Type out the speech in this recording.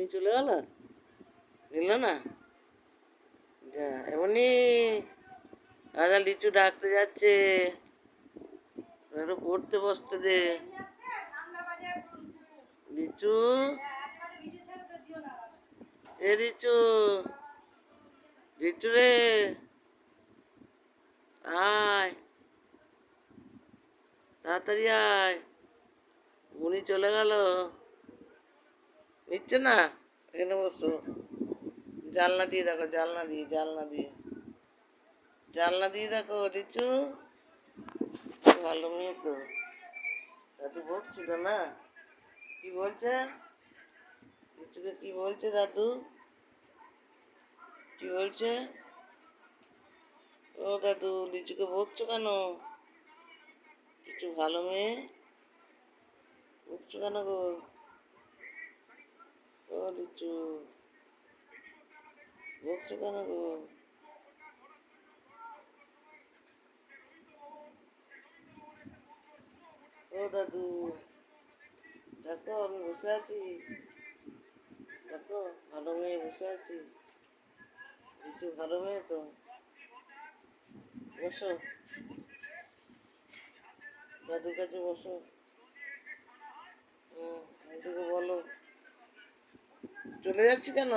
উনি চলে গেল, নিল না। যা এমনি দাদা লিচু ডাকতে যাচ্ছে, একটু পড়তে বসতে দে। লিচু, এ লিচু, লিচু রে, আয় তাড়াতাড়ি আয়, উনি চলে গেল, নিচ্ছে না। এখানে বসো, জানলা দিয়ে দেখো, জানলা দিয়ে, জানলা দিয়ে, জানলা দিয়ে দেখো লিচু। ভালো মেয়ে তো, দাদু বকছিল না? কি বলছে লিচুকে, কি বলছে দাদু, কি বলছে? ও দাদু, লিচুকে বকছো কেন? লিচু ভালো মেয়ে, বকছো কেন গো? ও লিচু, বকছো কেন গো? ও দাদু, দেখো আমি বসে আছি, দেখো ভালো মেয়ে বসে আছি। লিচু ভালো মেয়ে তো, বসো, দাদুর কাছে বসো। এটুকু বলো, চলে যাচ্ছি কেন?